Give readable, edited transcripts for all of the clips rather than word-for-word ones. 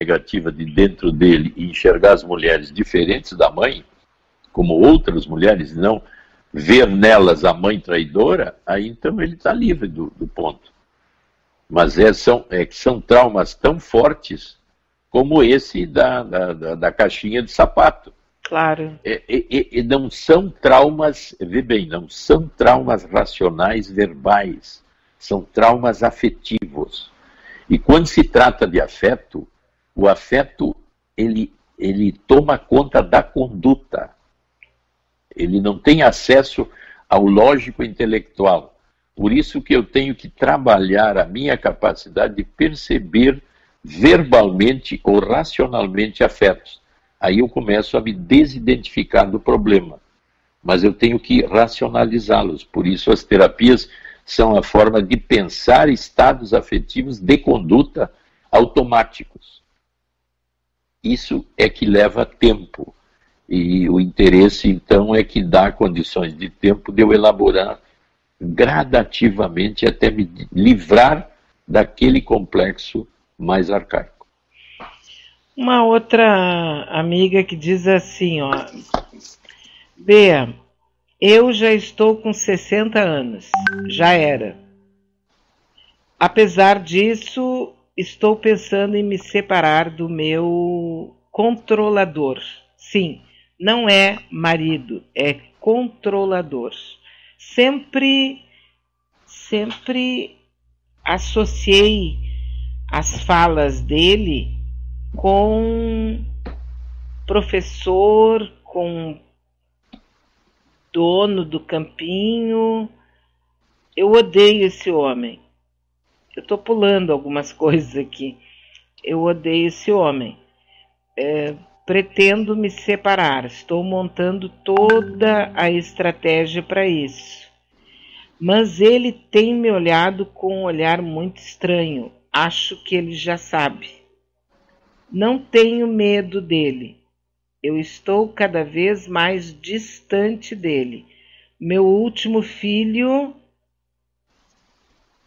negativa de dentro dele e enxergar as mulheres diferentes da mãe, como outras mulheres, não ver nelas a mãe traidora, aí então ele está livre do ponto. Mas são traumas tão fortes como esse da caixinha de sapato. Claro. E não são traumas, vê bem, não são traumas racionais verbais, são traumas afetivos. E quando se trata de afeto, o afeto ele toma conta da conduta. Ele não tem acesso ao lógico intelectual. Por isso que eu tenho que trabalhar a minha capacidade de perceber verbalmente ou racionalmente afetos. Aí eu começo a me desidentificar do problema. Mas eu tenho que racionalizá-los. Por isso as terapias são a forma de pensar estados afetivos de conduta automáticos. Isso é que leva tempo. E o interesse, então, é que dá condições de tempo de eu elaborar gradativamente até me livrar daquele complexo mais arcaico. Uma outra amiga que diz assim, ó, Bea, eu já estou com 60 anos, já era. Apesar disso, estou pensando em me separar do meu controlador. Sim, não é marido, é controlador. Sempre associei as falas dele com professor, com dono do campinho. Eu odeio esse homem. Eu estou pulando algumas coisas aqui. Eu odeio esse homem. Pretendo me separar. Estou montando toda a estratégia para isso. Mas ele tem me olhado com um olhar muito estranho. Acho que ele já sabe. Não tenho medo dele. Eu estou cada vez mais distante dele. Meu último filho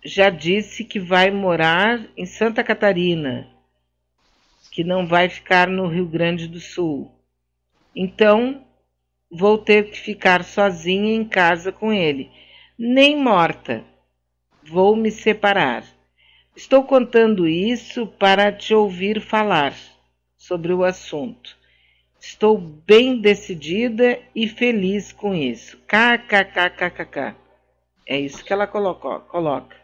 já disse que vai morar em Santa Catarina, que não vai ficar no Rio Grande do Sul. Então, vou ter que ficar sozinha em casa com ele. Nem morta. Vou me separar. Estou contando isso para te ouvir falar sobre o assunto. Estou bem decidida e feliz com isso. KKKKK. É isso que ela coloca.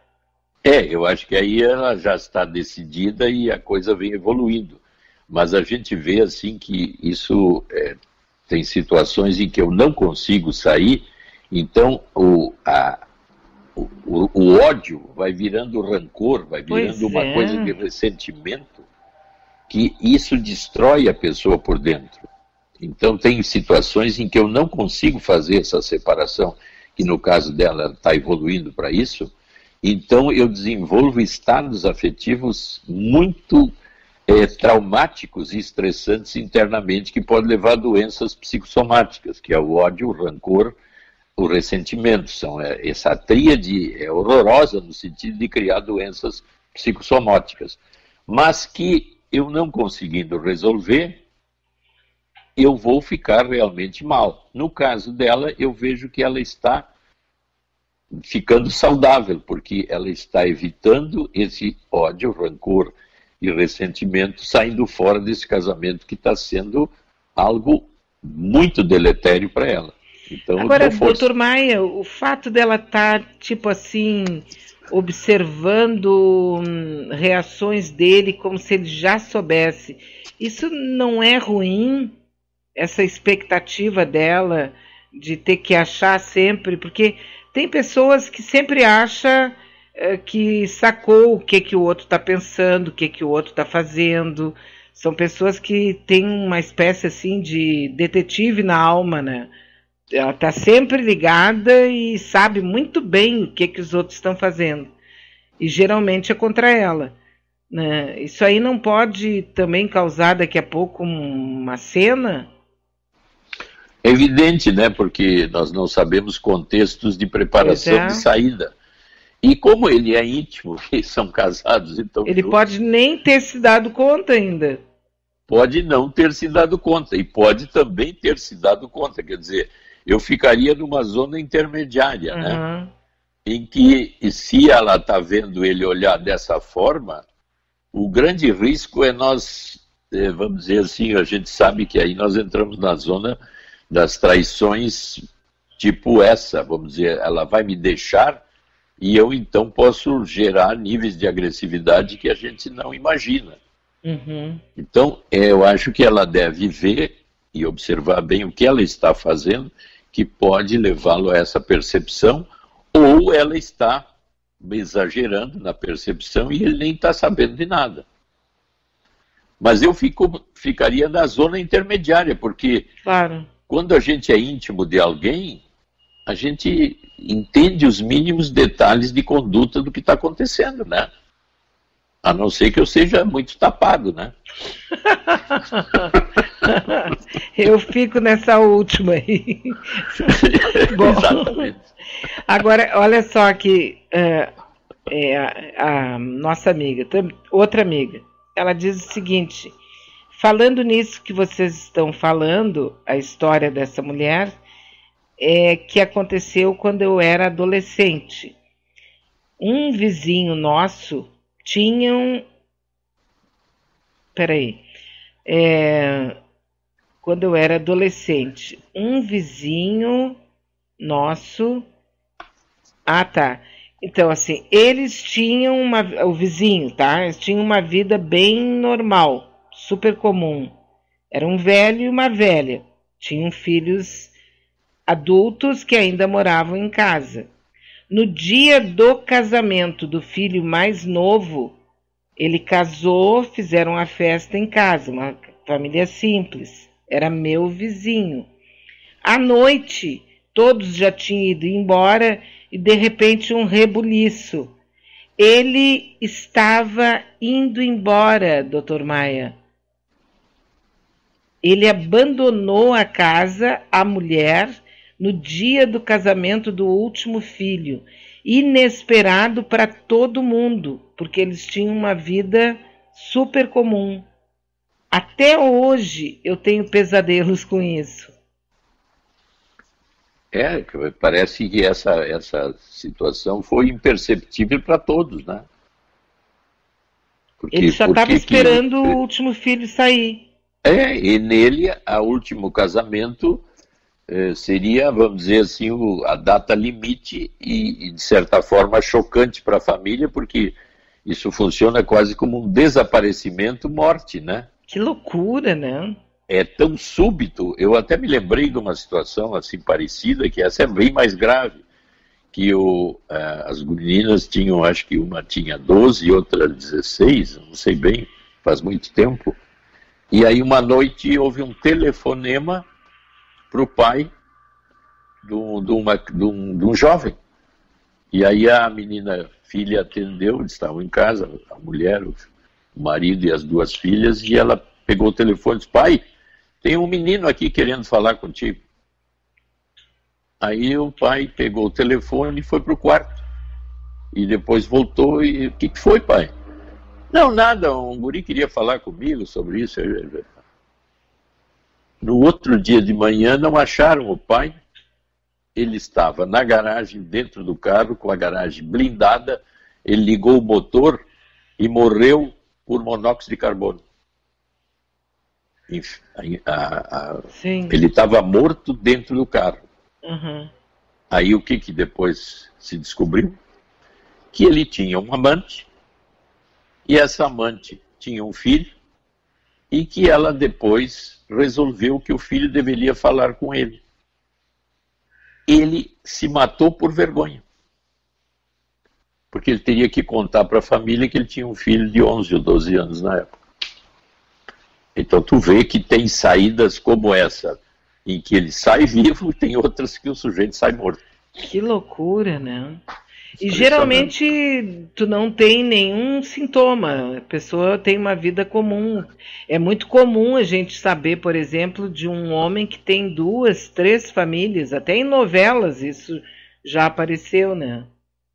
Eu acho que aí ela já está decidida e a coisa vem evoluindo. Mas a gente vê assim que isso tem situações em que eu não consigo sair, então o ódio vai virando rancor, vai virando uma coisa de ressentimento, que isso destrói a pessoa por dentro. Então tem situações em que eu não consigo fazer essa separação, que no caso dela está evoluindo para isso, então eu desenvolvo estados afetivos muito traumáticos e estressantes internamente, que podem levar a doenças psicossomáticas, que é o ódio, o rancor, o ressentimento. Essa tríade é horrorosa no sentido de criar doenças psicossomáticas, mas que eu não conseguindo resolver, eu vou ficar realmente mal. No caso dela, eu vejo que ela está ficando saudável, porque ela está evitando esse ódio, rancor e ressentimento, saindo fora desse casamento que está sendo algo muito deletério para ela. Então, agora, doutor Maia, o fato dela estar, tipo assim, observando reações dele como se ele já soubesse, isso não é ruim? Essa expectativa dela de ter que achar sempre, porque tem pessoas que sempre acham que sacou o que o outro está pensando, o que o outro está fazendo. São pessoas que têm uma espécie assim de detetive na alma, né? Ela está sempre ligada e sabe muito bem o que os outros estão fazendo. E geralmente é contra ela, né? Isso aí não pode também causar daqui a pouco uma cena? É evidente, né? Porque nós não sabemos contextos de preparação de saída. E como ele é íntimo, eles são casados, então... Ele pode nem ter se dado conta ainda. Pode não ter se dado conta, e pode também ter se dado conta, quer dizer, eu ficaria numa zona intermediária, né? Em que, se ela está vendo ele olhar dessa forma, o grande risco é nós, vamos dizer assim, a gente sabe que aí nós entramos na zona das traições tipo essa, vamos dizer, ela vai me deixar e eu então posso gerar níveis de agressividade que a gente não imagina. Então, eu acho que ela deve ver e observar bem o que ela está fazendo, que pode levá-lo a essa percepção, ou ela está exagerando na percepção e ele nem está sabendo de nada. Mas eu ficaria na zona intermediária, porque quando a gente é íntimo de alguém, a gente entende os mínimos detalhes de conduta do que está acontecendo, né? A não ser que eu seja muito tapado, né? Eu fico nessa última aí. Bom, exatamente. Agora, olha só que a nossa amiga, outra amiga, ela diz o seguinte: falando nisso que vocês estão falando, a história dessa mulher, que aconteceu quando eu era adolescente. Um vizinho nosso quando eu era adolescente, um vizinho nosso... Então, assim, eles tinham o vizinho, tá? Eles tinham uma vida bem normal, super comum. Era um velho e uma velha. Tinham filhos adultos que ainda moravam em casa. No dia do casamento do filho mais novo, ele casou, fizeram a festa em casa, uma família simples. Era meu vizinho. À noite, todos já tinham ido embora e, de repente, um rebuliço. Ele estava indo embora, Dr. Maia. Ele abandonou a casa, a mulher, no dia do casamento do último filho, inesperado para todo mundo, porque eles tinham uma vida super comum. Até hoje eu tenho pesadelos com isso. Parece que essa situação foi imperceptível para todos, né? Ele só estava esperando o último filho sair. E nele, o último casamento seria, vamos dizer assim, a data limite e, de certa forma, chocante para a família, porque isso funciona quase como um desaparecimento, morte, né? Que loucura, né? É tão súbito. Eu até me lembrei de uma situação assim parecida, que essa é bem mais grave, que as meninas tinham, acho que uma tinha 12 e outra 16, não sei bem, faz muito tempo, e aí uma noite houve um telefonema para o pai de um jovem. E aí a filha atendeu, eles estavam em casa, a mulher, o marido e as duas filhas, e ela pegou o telefone e disse: pai, tem um menino aqui querendo falar contigo. Aí o pai pegou o telefone e foi para o quarto. E depois voltou e: o que foi, pai? Não, nada, um guri queria falar comigo sobre isso. No outro dia de manhã não acharam o pai. Ele estava na garagem, dentro do carro, com a garagem blindada. Ele ligou o motor e morreu por monóxido de carbono. Ele estava morto dentro do carro. Aí o que depois se descobriu? Que ele tinha uma amante, e essa amante tinha um filho, e que ela depois resolveu que o filho deveria falar com ele. Ele se matou por vergonha, porque ele teria que contar para a família que ele tinha um filho de 11 ou 12 anos na época. Então tu vê que tem saídas como essa, em que ele sai vivo, e tem outras que o sujeito sai morto. Que loucura, né? E geralmente tu não tem nenhum sintoma, a pessoa tem uma vida comum. É muito comum a gente saber, por exemplo, de um homem que tem 2, 3 famílias, até em novelas isso já apareceu, né?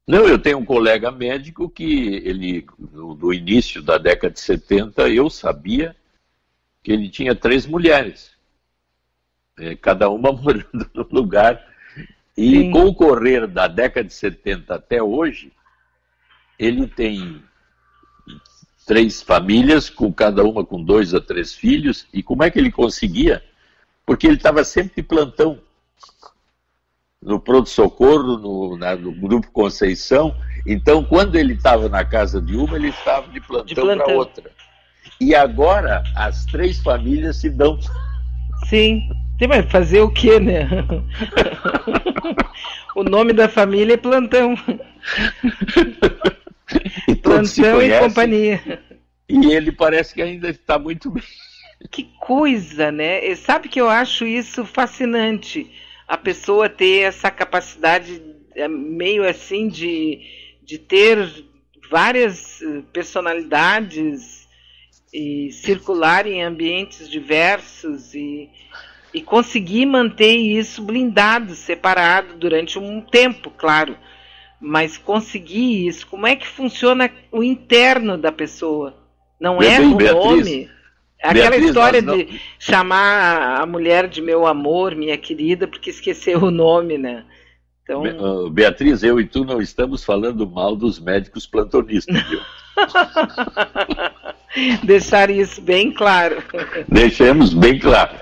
Não, eu tenho um colega médico que ele, no início da década de 70, eu sabia que ele tinha 3 mulheres, cada uma morando no lugar. E Sim. Com o correr da década de 70 até hoje, ele tem 3 famílias, com cada uma com 2 a 3 filhos. E como é que ele conseguia? Porque ele estava sempre de plantão. No pronto-socorro, no Grupo Conceição. Então, quando ele estava na casa de uma, ele estava de plantão para outra. E agora, as 3 famílias se dão... Sim. Você vai fazer o quê, né? O nome da família é Plantão. E Plantão e companhia. E ele parece que ainda está muito bem. Que coisa, né? E sabe que eu acho isso fascinante. A pessoa ter essa capacidade meio assim de ter várias personalidades e circular em ambientes diversos e conseguir manter isso blindado, separado durante um tempo, claro. Mas conseguir isso, como é que funciona o interno da pessoa? Não é o nome? Aquela história de chamar a mulher de meu amor, minha querida, porque esqueceu o nome, né? Então... Beatriz, eu e tu não estamos falando mal dos médicos plantonistas, viu? Deixar isso bem claro. Deixemos bem claro.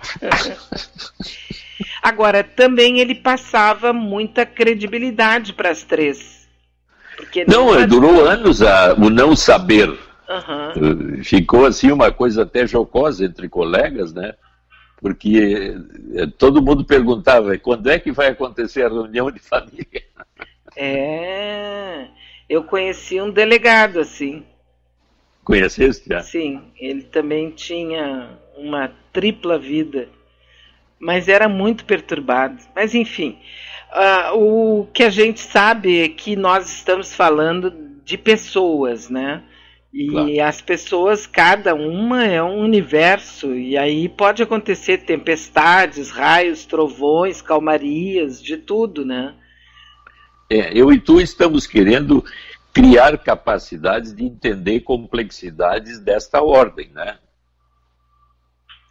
Agora, também ele passava muita credibilidade para as 3. Porque não, durou anos o não saber. Uhum. Ficou assim uma coisa até jocosa entre colegas, né? Porque todo mundo perguntava, quando é que vai acontecer a reunião de família? Eu conheci um delegado assim. Conheceste já? Sim, ele também tinha uma tripla vida, mas era muito perturbado. Mas enfim, o que a gente sabe é que nós estamos falando de pessoas, né? E claro. As pessoas, cada uma é um universo, e aí pode acontecer tempestades, raios, trovões, calmarias, de tudo, né? Eu e tu estamos querendo criar capacidades de entender complexidades desta ordem, né?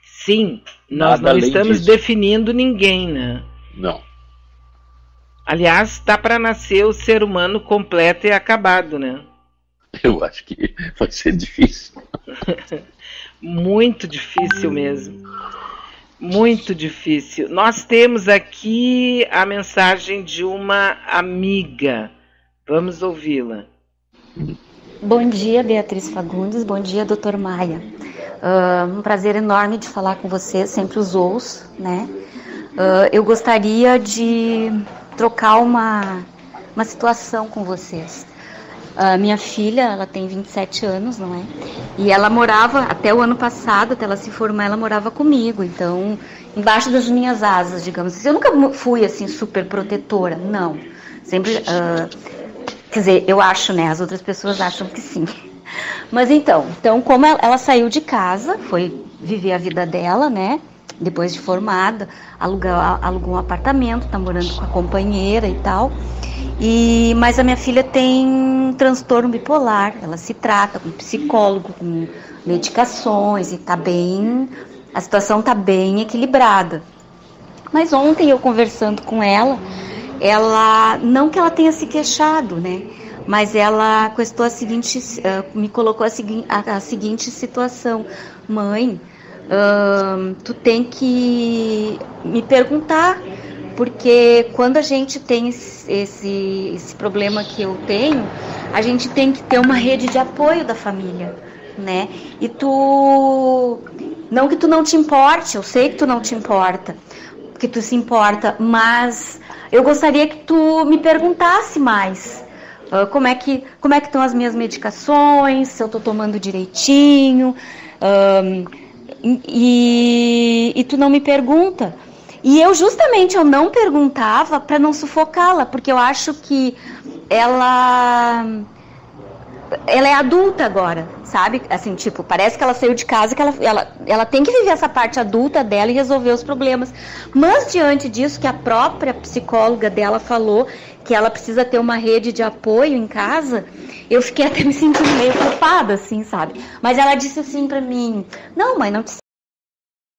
Sim, nós não estamos definindo ninguém, né? Não. Aliás, está para nascer o ser humano completo e acabado, né? Eu acho que vai ser difícil. Muito difícil mesmo. Muito difícil. Nós temos aqui a mensagem de uma amiga. Vamos ouvi-la. Bom dia, Beatriz Fagundes. Bom dia, Dr. Maia. Um prazer enorme de falar com você, sempre os ouço, né? Eu gostaria de trocar uma situação com vocês. Minha filha, ela tem 27 anos, não é? E ela morava, até o ano passado, até ela se formar, ela morava comigo. Então, embaixo das minhas asas, digamos assim. Eu nunca fui, assim, super protetora, não. Sempre, quer dizer, eu acho, né? As outras pessoas acham que sim. Mas então como ela saiu de casa, foi viver a vida dela, né? Depois de formada, alugou um apartamento, tá morando com a companheira e tal. Mas a minha filha tem transtorno bipolar, ela se trata com psicólogo, com medicações e a situação tá bem equilibrada. Mas ontem eu conversando com ela, não que ela tenha se queixado, né? Mas ela me colocou a seguinte situação: mãe, tu tem que me perguntar, porque quando a gente tem esse problema que eu tenho, a gente tem que ter uma rede de apoio da família, né? E não que tu não te importe, eu sei que tu não te importa, que tu se importa, mas eu gostaria que tu me perguntasse mais. Como é que estão as minhas medicações, se eu estou tomando direitinho, e tu não me pergunta. E eu não perguntava para não sufocá-la, porque eu acho que ela ela é adulta agora, sabe? Assim, tipo, parece que ela saiu de casa, que ela tem que viver essa parte adulta dela e resolver os problemas. Mas, diante disso, que a própria psicóloga dela falou que ela precisa ter uma rede de apoio em casa, eu fiquei até me sentindo meio culpada, assim, sabe? Mas ela disse assim pra mim, não, mãe, não precisa